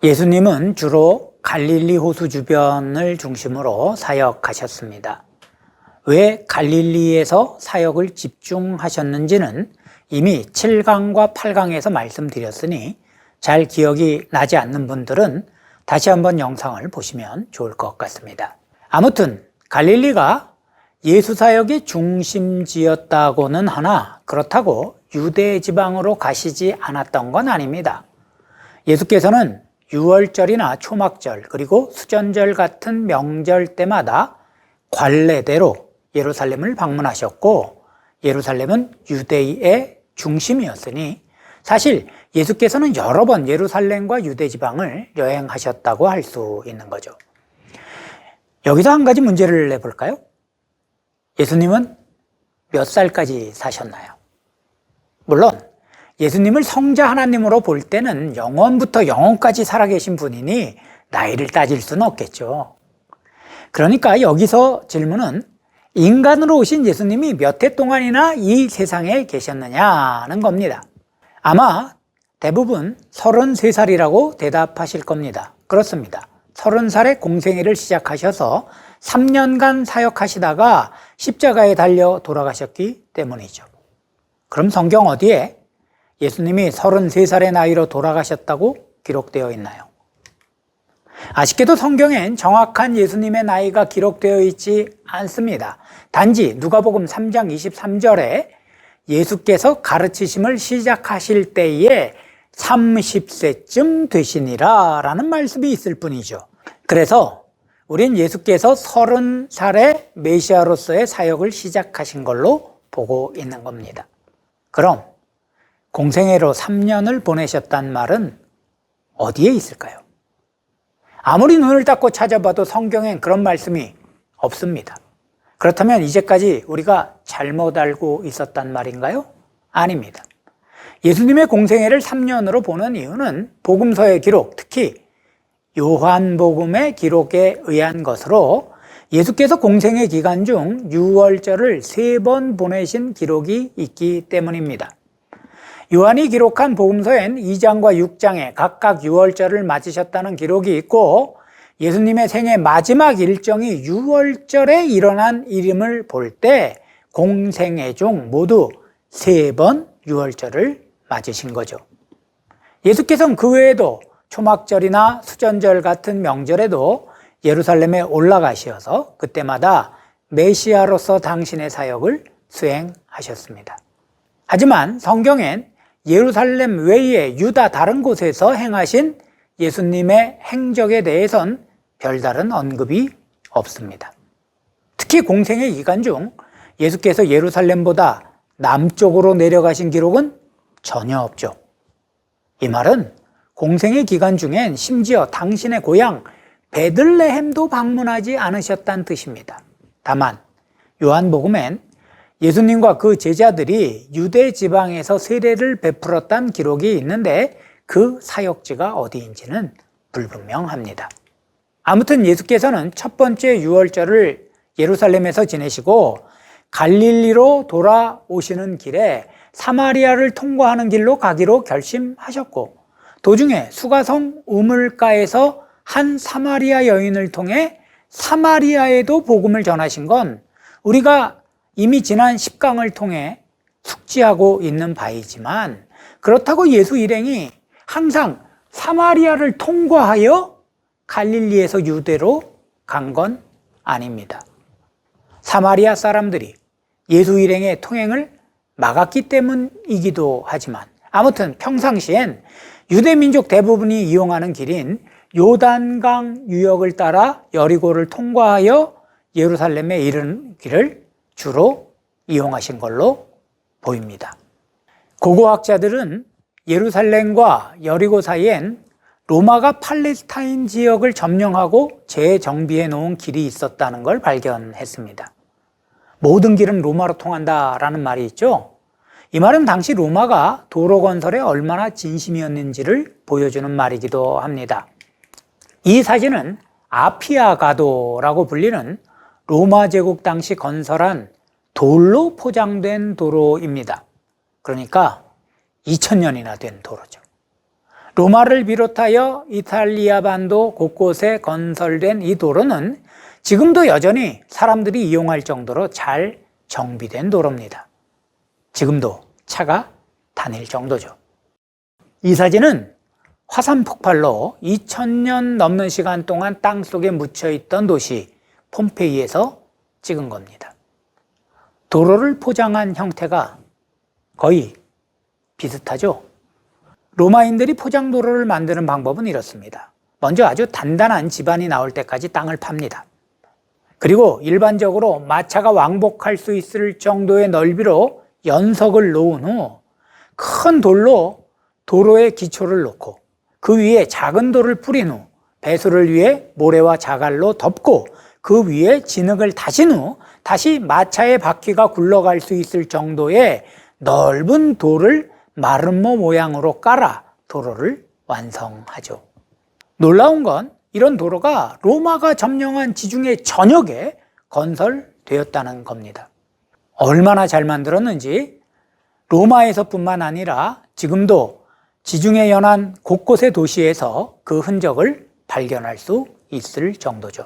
예수님은 주로 갈릴리 호수 주변을 중심으로 사역하셨습니다. 왜 갈릴리에서 사역을 집중하셨는지는 이미 7강과 8강에서 말씀드렸으니 잘 기억이 나지 않는 분들은 다시 한번 영상을 보시면 좋을 것 같습니다. 아무튼 갈릴리가 예수 사역의 중심지였다고는 하나 그렇다고 유대 지방으로 가시지 않았던 건 아닙니다. 예수께서는 유월절이나 초막절 그리고 수전절 같은 명절 때마다 관례대로 예루살렘을 방문하셨고, 예루살렘은 유대의 중심이었으니 사실 예수께서는 여러 번 예루살렘과 유대 지방을 여행하셨다고 할 수 있는 거죠. 여기서 한 가지 문제를 내볼까요? 예수님은 몇 살까지 사셨나요? 물론 예수님을 성자 하나님으로 볼 때는 영원부터 영원까지 살아계신 분이니 나이를 따질 수는 없겠죠. 그러니까 여기서 질문은 인간으로 오신 예수님이 몇 해 동안이나 이 세상에 계셨느냐는 겁니다. 아마 대부분 33살이라고 대답하실 겁니다. 그렇습니다. 30살에 공생애를 시작하셔서 3년간 사역하시다가 십자가에 달려 돌아가셨기 때문이죠. 그럼 성경 어디에 예수님이 33살의 나이로 돌아가셨다고 기록되어 있나요? 아쉽게도 성경엔 정확한 예수님의 나이가 기록되어 있지 않습니다. 단지 누가복음 3장 23절에 예수께서 가르치심을 시작하실 때에 30세쯤 되시니라 라는 말씀이 있을 뿐이죠. 그래서 우린 예수께서 30살에 메시아로서의 사역을 시작하신 걸로 보고 있는 겁니다. 그럼 공생애로 3년을 보내셨단 말은 어디에 있을까요? 아무리 눈을 닫고 찾아봐도 성경엔 그런 말씀이 없습니다. 그렇다면 이제까지 우리가 잘못 알고 있었단 말인가요? 아닙니다. 예수님의 공생애를 3년으로 보는 이유는 복음서의 기록, 특히 요한복음의 기록에 의한 것으로 예수께서 공생애 기간 중 유월절을 3번 보내신 기록이 있기 때문입니다. 요한이 기록한 복음서엔 2장과 6장에 각각 유월절을 맞으셨다는 기록이 있고, 예수님의 생애 마지막 일정이 유월절에 일어난 일임을 볼 때 공생애 중 모두 3번 유월절을 맞으신 거죠. 예수께서는 그 외에도 초막절이나 수전절 같은 명절에도 예루살렘에 올라가시어서 그때마다 메시아로서 당신의 사역을 수행하셨습니다. 하지만 성경엔 예루살렘 외에 유다 다른 곳에서 행하신 예수님의 행적에 대해선 별다른 언급이 없습니다. 특히 공생애 기간 중 예수께서 예루살렘보다 남쪽으로 내려가신 기록은 전혀 없죠. 이 말은 공생애 기간 중엔 심지어 당신의 고향 베들레헴도 방문하지 않으셨다는 뜻입니다. 다만 요한복음엔 예수님과 그 제자들이 유대 지방에서 세례를 베풀었다는 기록이 있는데 그 사역지가 어디인지는 불분명합니다. 아무튼 예수께서는 첫 번째 유월절을 예루살렘에서 지내시고 갈릴리로 돌아오시는 길에 사마리아를 통과하는 길로 가기로 결심하셨고, 도중에 수가성 우물가에서 한 사마리아 여인을 통해 사마리아에도 복음을 전하신 건 우리가 이미 지난 10강을 통해 숙지하고 있는 바이지만, 그렇다고 예수 일행이 항상 사마리아를 통과하여 갈릴리에서 유대로 간 건 아닙니다. 사마리아 사람들이 예수 일행의 통행을 막았기 때문이기도 하지만, 아무튼 평상시엔 유대 민족 대부분이 이용하는 길인 요단강 유역을 따라 여리고를 통과하여 예루살렘에 이르는 길을 주로 이용하신 걸로 보입니다. 고고학자들은 예루살렘과 여리고 사이엔 로마가 팔레스타인 지역을 점령하고 재정비해 놓은 길이 있었다는 걸 발견했습니다. 모든 길은 로마로 통한다라는 말이 있죠. 이 말은 당시 로마가 도로 건설에 얼마나 진심이었는지를 보여주는 말이기도 합니다. 이 사진은 아피아가도라고 불리는 로마 제국 당시 건설한 돌로 포장된 도로입니다. 그러니까 2000년이나 된 도로죠. 로마를 비롯하여 이탈리아 반도 곳곳에 건설된 이 도로는 지금도 여전히 사람들이 이용할 정도로 잘 정비된 도로입니다. 지금도 차가 다닐 정도죠. 이 사진은 화산 폭발로 2000년 넘는 시간 동안 땅속에 묻혀있던 도시 폼페이에서 찍은 겁니다. 도로를 포장한 형태가 거의 비슷하죠? 로마인들이 포장도로를 만드는 방법은 이렇습니다. 먼저 아주 단단한 지반이 나올 때까지 땅을 팝니다. 그리고 일반적으로 마차가 왕복할 수 있을 정도의 넓이로 연석을 놓은 후 큰 돌로 도로의 기초를 놓고 그 위에 작은 돌을 뿌린 후 배수를 위해 모래와 자갈로 덮고 그 위에 진흙을 다신 후 다시 마차의 바퀴가 굴러갈 수 있을 정도의 넓은 돌을 마름모 모양으로 깔아 도로를 완성하죠. 놀라운 건 이런 도로가 로마가 점령한 지중해 전역에 건설되었다는 겁니다. 얼마나 잘 만들었는지 로마에서뿐만 아니라 지금도 지중해 연안 곳곳의 도시에서 그 흔적을 발견할 수 있을 정도죠.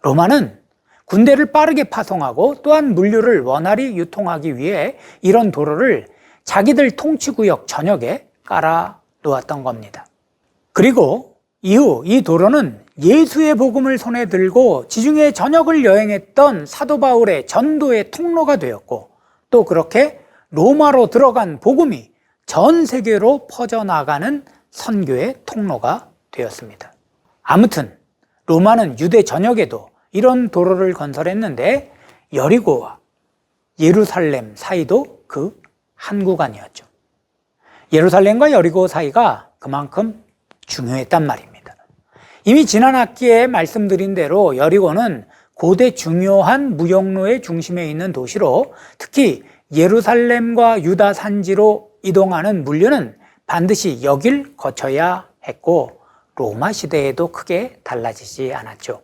로마는 군대를 빠르게 파송하고 또한 물류를 원활히 유통하기 위해 이런 도로를 자기들 통치구역 전역에 깔아 놓았던 겁니다. 그리고 이후 이 도로는 예수의 복음을 손에 들고 지중해 전역을 여행했던 사도 바울의 전도의 통로가 되었고 또 그렇게 로마로 들어간 복음이 전 세계로 퍼져나가는 선교의 통로가 되었습니다. 아무튼 로마는 유대 전역에도 이런 도로를 건설했는데 여리고와 예루살렘 사이도 그 한 구간이었죠. 예루살렘과 여리고 사이가 그만큼 중요했단 말입니다. 이미 지난 학기에 말씀드린 대로 여리고는 고대 중요한 무역로의 중심에 있는 도시로 특히 예루살렘과 유다 산지로 이동하는 물류는 반드시 여길 거쳐야 했고 로마 시대에도 크게 달라지지 않았죠.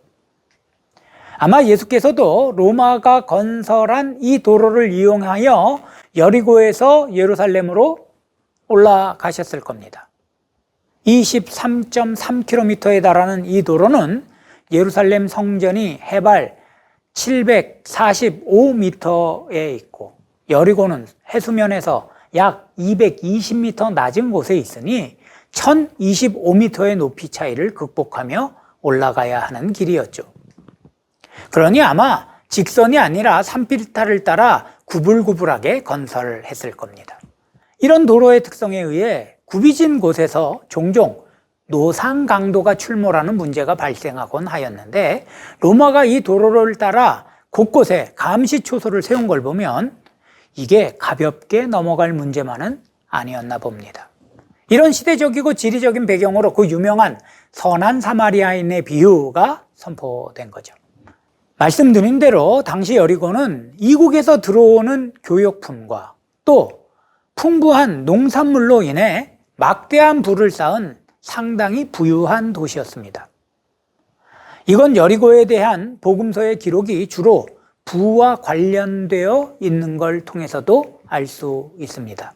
아마 예수께서도 로마가 건설한 이 도로를 이용하여 여리고에서 예루살렘으로 올라가셨을 겁니다. 23.3km에 달하는 이 도로는 예루살렘 성전이 해발 745m에 있고 여리고는 해수면에서 약 220m 낮은 곳에 있으니 1025m의 높이 차이를 극복하며 올라가야 하는 길이었죠. 그러니 아마 직선이 아니라 산비탈을 따라 구불구불하게 건설했을 겁니다. 이런 도로의 특성에 의해 굽이진 곳에서 종종 노상 강도가 출몰하는 문제가 발생하곤 하였는데 로마가 이 도로를 따라 곳곳에 감시초소를 세운 걸 보면 이게 가볍게 넘어갈 문제만은 아니었나 봅니다. 이런 시대적이고 지리적인 배경으로 그 유명한 선한 사마리아인의 비유가 선포된 거죠. 말씀드린 대로 당시 여리고는 이국에서 들어오는 교역품과 또 풍부한 농산물로 인해 막대한 부를 쌓은 상당히 부유한 도시였습니다. 이건 여리고에 대한 복음서의 기록이 주로 부와 관련되어 있는 걸 통해서도 알 수 있습니다.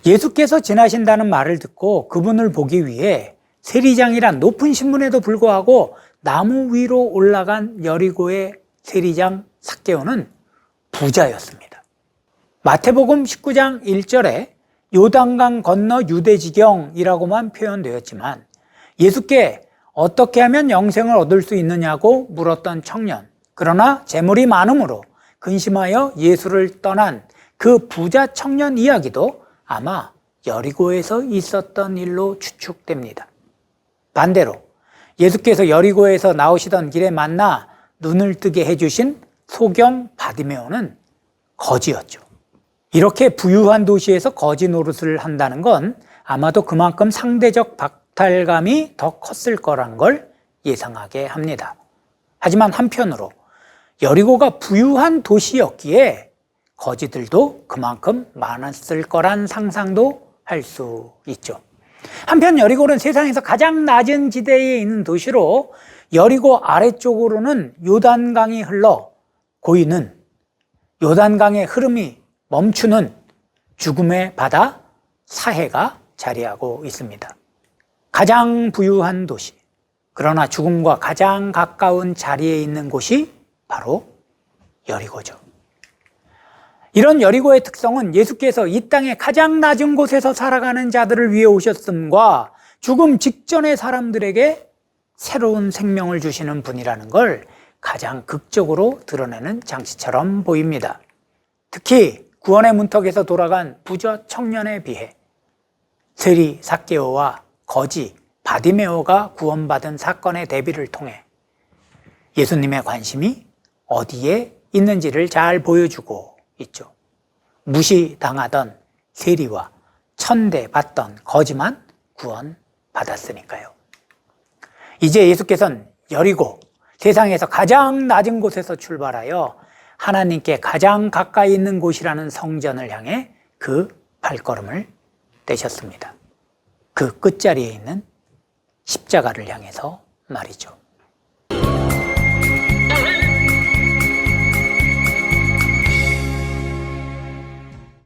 예수께서 지나신다는 말을 듣고 그분을 보기 위해 세리장이란 높은 신분에도 불구하고 나무 위로 올라간 여리고의 세리장 삭개오는 부자였습니다. 마태복음 19장 1절에 요단강 건너 유대지경이라고만 표현되었지만 예수께 어떻게 하면 영생을 얻을 수 있느냐고 물었던 청년, 그러나 재물이 많음으로 근심하여 예수를 떠난 그 부자 청년 이야기도 아마 여리고에서 있었던 일로 추측됩니다. 반대로 예수께서 여리고에서 나오시던 길에 만나 눈을 뜨게 해주신 소경 바디메오는 거지였죠. 이렇게 부유한 도시에서 거지 노릇을 한다는 건 아마도 그만큼 상대적 박탈감이 더 컸을 거란 걸 예상하게 합니다. 하지만 한편으로 여리고가 부유한 도시였기에 거지들도 그만큼 많았을 거란 상상도 할 수 있죠. 한편 여리고는 세상에서 가장 낮은 지대에 있는 도시로 여리고 아래쪽으로는 요단강이 흘러 고이는 요단강의 흐름이 멈추는 죽음의 바다 사해가 자리하고 있습니다. 가장 부유한 도시, 그러나 죽음과 가장 가까운 자리에 있는 곳이 바로 여리고죠. 이런 여리고의 특성은 예수께서 이 땅의 가장 낮은 곳에서 살아가는 자들을 위해 오셨음과 죽음 직전의 사람들에게 새로운 생명을 주시는 분이라는 걸 가장 극적으로 드러내는 장치처럼 보입니다. 특히 구원의 문턱에서 돌아간 부자 청년에 비해 세리 삭개오와 거지 바디메오가 구원받은 사건의 대비를 통해 예수님의 관심이 어디에 있는지를 잘 보여주고 있죠. 무시당하던 세리와 천대받던 거지만 구원받았으니까요. 이제 예수께서는 여리고, 세상에서 가장 낮은 곳에서 출발하여 하나님께 가장 가까이 있는 곳이라는 성전을 향해 그 발걸음을 떼셨습니다. 그 끝자리에 있는 십자가를 향해서 말이죠.